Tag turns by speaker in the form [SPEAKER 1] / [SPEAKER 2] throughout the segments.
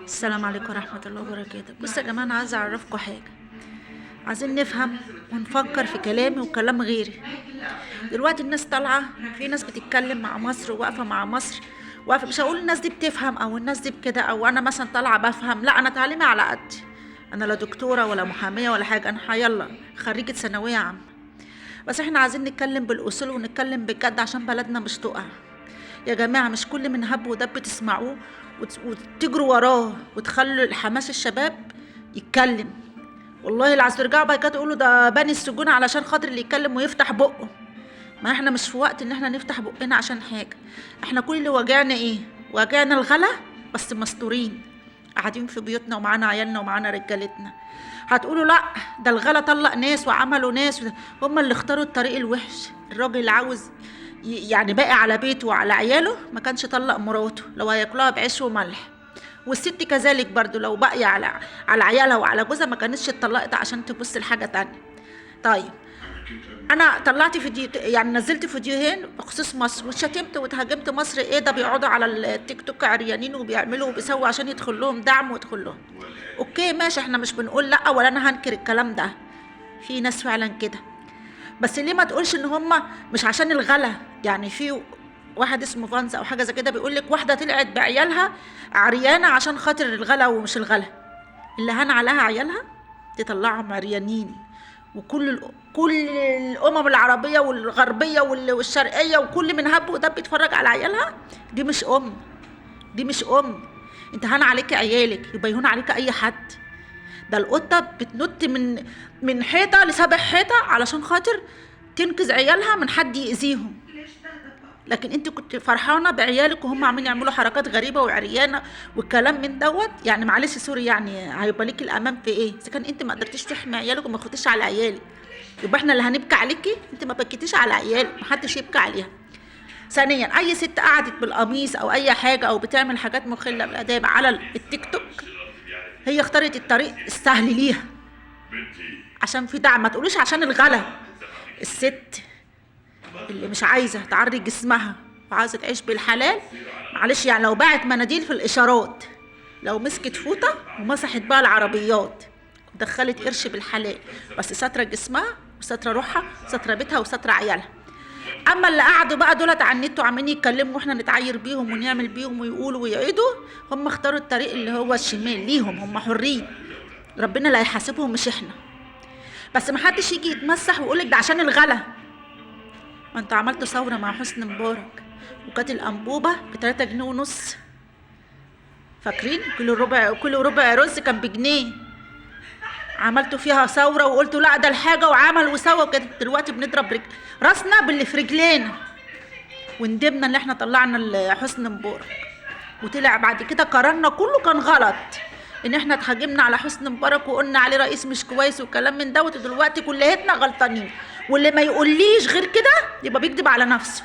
[SPEAKER 1] السلام عليكم ورحمة الله وبركاته. بصوا يا جماعة، أنا عايزة أعرفكم حاجة. عايزين نفهم ونفكر في كلامي وكلام غيري. دلوقتي الناس طالعة، في ناس بتتكلم مع مصر وواقفة مع مصر، واقفة. مش هقول الناس دي بتفهم أو الناس دي بكده أو أنا مثلا طالعة بفهم، لا، أنا تعليمي على قدي. أنا لا دكتورة ولا محامية ولا حاجة، أنا يلا خريجة ثانوية عامة. بس احنا عايزين نتكلم بالأصول ونتكلم بجد عشان بلدنا مش تقع. يا جماعة، مش كل من هب ودب تسمعوه وتجروا وراه وتخلوا الحماس الشباب يتكلم. والله العظيم ترجعوا بعد كده تقولوا ده بني السجون علشان خاطر اللي يتكلم ويفتح بقه. ما احنا مش في وقت ان احنا نفتح بقنا عشان حاجة. احنا كل اللي واجعنا ايه؟ واجعنا الغلا، بس مستورين قاعدين في بيوتنا ومعانا عيالنا ومعانا رجالتنا. هتقولوا لا، ده الغلا طلق ناس وعملوا ناس، هم اللي اختاروا الطريق الوحش. الراجل اللي عاوز يعني باقي على بيته وعلى عياله ما كانش طلق مراته لو هياكلها بعيش وملح. والست كذلك برضو لو باقية على عيالها وعلى جوزها ما كانتش اتطلقت عشان تبص لحاجة تانية. طيب، انا طلعت فيديو، يعني نزلت فيديوهين بخصوص مصر وشتمت واتهاجمت. مصر ايه ده؟ بيقعدوا على التيك توك عريانين وبيعملوا وبيسووا عشان يدخل لهم دعم ويدخل لهم. اوكي ماشي، احنا مش بنقول لا ولا انا هنكر الكلام ده، في ناس فعلا كده. بس ليه ما تقولش ان هم مش عشان الغلا؟ يعني في واحد اسمه فانز او حاجه زي كده بيقول لك واحده طلعت بعيالها عريانه عشان خاطر الغلا ومش الغلا. اللي هان عليها عيالها تطلعهم عريانين. كل الامم العربيه والغربيه والشرقيه وكل من هب ودب بيتفرج على عيالها. دي مش ام، دي مش ام. انت هان عليك عيالك يبقى يهون عليك اي حد. ده القطه بتنط من حيطه لسبع حيطه علشان خاطر تنقذ عيالها من حد يأذيهم. لكن انت كنت فرحانه بعيالك وهم عاملين يعملوا حركات غريبه وعريانه والكلام من دوت. يعني معلش سوري، يعني هيبقى ليكي الامان في ايه اذا كان انت ما قدرتيش تحمي عيالك وما خدتيش على عيالك؟ يبقى احنا اللي هنبكي عليكي؟ انت ما بكيتيش على عيالك، محدش يبكي عليها. ثانيا، اي ست قعدت بالقميص او اي حاجه او بتعمل حاجات مخله بالاداب على التيك توك، هي اختارت الطريق السهل ليها عشان في دعم. ما تقولوش عشان الغلا. الست اللي مش عايزه تعري جسمها وعايزه تعيش بالحلال، معلش، يعني لو باعت مناديل في الاشارات، لو مسكت فوطه ومسحت بقى العربيات ودخلت قرش بالحلال، بس ساتره جسمها وساتره روحها وساتره بيتها وساتره عيالها. اما اللي قعدوا بقى دولت على النت وعمالين يتكلموا واحنا نتعاير بيهم ونعمل بيهم ويقولوا ويعيدوا، هم اختاروا الطريق اللي هو الشمال ليهم، هم حرين. ربنا اللي هيحاسبهم مش احنا. بس محدش يجي يتمسح ويقولك ده عشان الغلا. ما انتوا عملتوا ثوره مع حسني مبارك وكانت الانبوبه ب3 جنيه ونص، فاكرين؟ كل ربع رز كان بجنيه. عملتوا فيها ثوره وقلتوا لا ده الحاجه وعمل وسوى وكده. دلوقتي بنضرب راسنا باللي في رجلينا وندمنا ان احنا طلعنا حسني مبارك. وطلع بعد كده قرارنا كله كان غلط، ان احنا اتهاجمنا على حسني مبارك وقلنا عليه رئيس مش كويس وكلام من دوت. ودلوقتي كليتنا غلطانين، واللي ما يقوليش غير كده يبقى بيكذب على نفسه.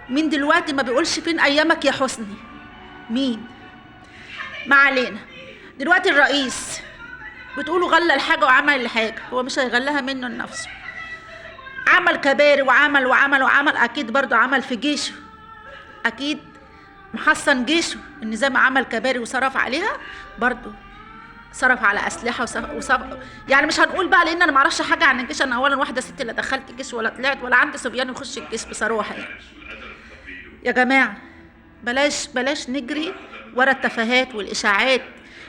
[SPEAKER 1] مين دلوقتي ما بيقولش فين ايامك يا حسني؟ مين؟ ما علينا. دلوقتي الرئيس بتقولوا غلى الحاجه وعمل الحاجه، هو مش هيغلها منه لنفسه. عمل كباري وعمل وعمل وعمل، اكيد برضو عمل في جيشه، اكيد محصن جيشه. ان زي ما عمل كباري وصرف عليها برضو صرف على اسلحه وصرف. يعني مش هنقول بقى لان انا ما اعرفش حاجه عن الجيش. انا اولا واحده ست لا دخلت الجيش ولا طلعت ولا عندي صبيان يخش الجيش بصراحه. يعني يا جماعه، بلاش نجري ورا التفاهات والاشاعات.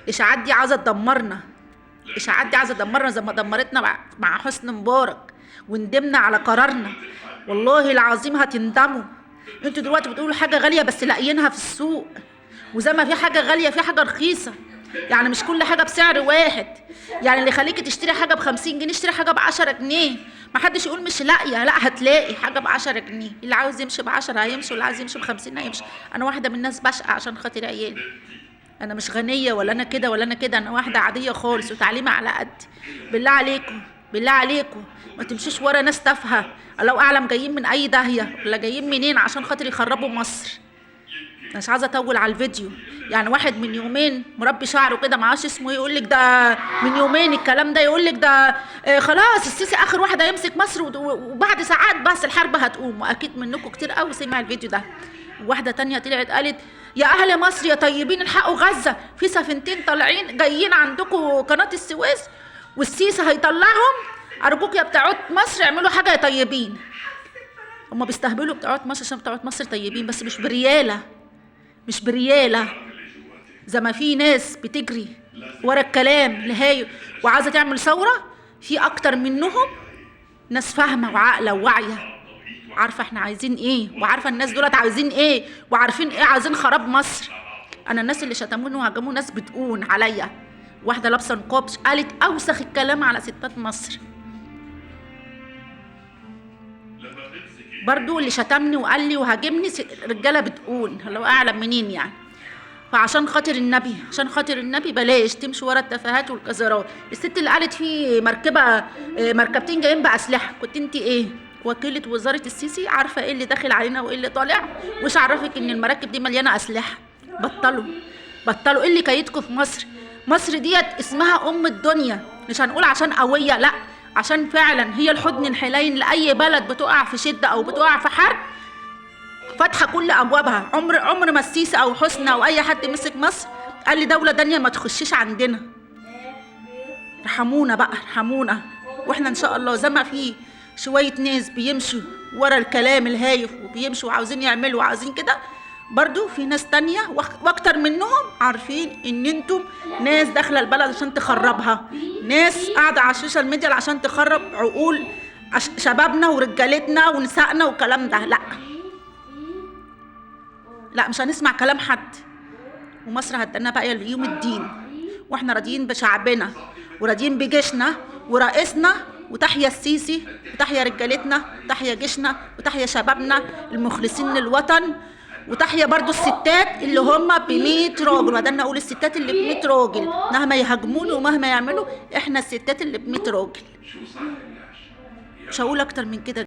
[SPEAKER 1] الاشاعات دي عايزه تدمرنا، الاشاعات دي عايزه تدمرنا زي ما دمرتنا مع حسني مبارك. وندمنا على قرارنا، والله العظيم هتندموا. انتوا دلوقتي بتقولوا حاجه غاليه بس لاقيينها في السوق، وزي ما في حاجه غاليه في حاجه رخيصه. يعني مش كل حاجه بسعر واحد. يعني اللي يخليكي تشتري حاجه ب50 جنيه اشتري حاجه ب10 جنيه. ما حدش يقول مش لاقيه، لا، هتلاقي حاجه ب10 جنيه. اللي عاوز يمشي ب10 هيمشي، واللي عاوز يمشي ب50 هيمشي. انا واحده من الناس بشقى عشان خاطر عيالي. انا مش غنيه ولا انا كده ولا انا كده، انا واحده عاديه خالص وتعليمي على قدي. بالله عليكم، بالله عليكم، ما تمشيش ورا ناس تافهه الله اعلم جايين من اي داهيه ولا جايين منين عشان خاطر يخربوا مصر. مش عايزه اطول على الفيديو. يعني واحد من يومين مربي شعره كده معاش اسمه ايه، يقول لك ده من يومين الكلام ده، يقول لك ده خلاص السيسي اخر واحد هيمسك مصر وبعد ساعات بس الحرب هتقوم. واكيد منكم كتير قوي سمع الفيديو ده. واحده تانية طلعت قالت يا اهل مصر يا طيبين الحقوا غزه، في سفينتين طالعين جايين عندكم قناه السويس والسيسي هيطلعهم، ارجوك يا بتوع مصر اعملوا حاجه يا طيبين. هما بيستهبلوا بتوع مصر عشان بتوع مصر طيبين، بس مش برياله، مش برياله زي ما في ناس بتجري ورا الكلام لهاي وعايزه تعمل ثوره. في اكتر منهم ناس فاهمه وعاقله وواعيه، عارفه احنا عايزين ايه، وعارفه الناس دولت عايزين ايه، وعارفين ايه، عايزين خراب مصر. انا الناس اللي شتموني وهاجموا ناس بتقون عليا، واحده لابسه نقاب قالت اوسخ الكلام على ستات مصر. برضو اللي شتمني وقال لي وهاجمني رجاله بتقون، الله اعلم منين يعني. فعشان خاطر النبي، عشان خاطر النبي بلاش تمشي ورا التفاهات والقذرات. الست اللي قالت في مركبه مركبتين جايين باسلحه، كنت انت ايه؟ وكيله وزاره السيسي؟ عارفه ايه اللي داخل علينا وايه اللي طالع؟ وش عرفك ان المراكب دي مليانه اسلحه؟ بطلوا ايه اللي كيدكم في مصر. مصر ديت اسمها ام الدنيا، مش هنقول عشان قويه، لا، عشان فعلا هي الحضن الحنين لاي بلد بتقع في شده او بتقع في حرب، فاتحه كل ابوابها. عمر ما السيسي او حسني او اي حد مسك مصر قال لي دوله تانيه ما تخشيش عندنا. ارحمونا بقى، ارحمونا. واحنا ان شاء الله زي ما في شويه ناس بيمشوا ورا الكلام الهايف وبيمشوا وعاوزين يعملوا وعاوزين كده، برضو في ناس تانية واكتر منهم عارفين ان انتم ناس داخله البلد عشان تخربها، ناس قاعده على السوشيال ميديا عشان تخرب عقول شبابنا ورجالتنا ونسائنا والكلام ده. لا مش هنسمع كلام حد، ومصر هتدنا بقى ليوم الدين، واحنا راضيين بشعبنا وراضيين بجيشنا ورئيسنا. وتحيا السيسي وتحيا رجالتنا وتحيا جيشنا وتحيا شبابنا المخلصين للوطن، وتحيا برضو الستات اللي هم ب100 راجل. وبعدين اقول الستات اللي ب100 راجل مهما يهاجموني ومهما يعملوا، احنا الستات اللي ب100 راجل. مش هقول اكتر من كده.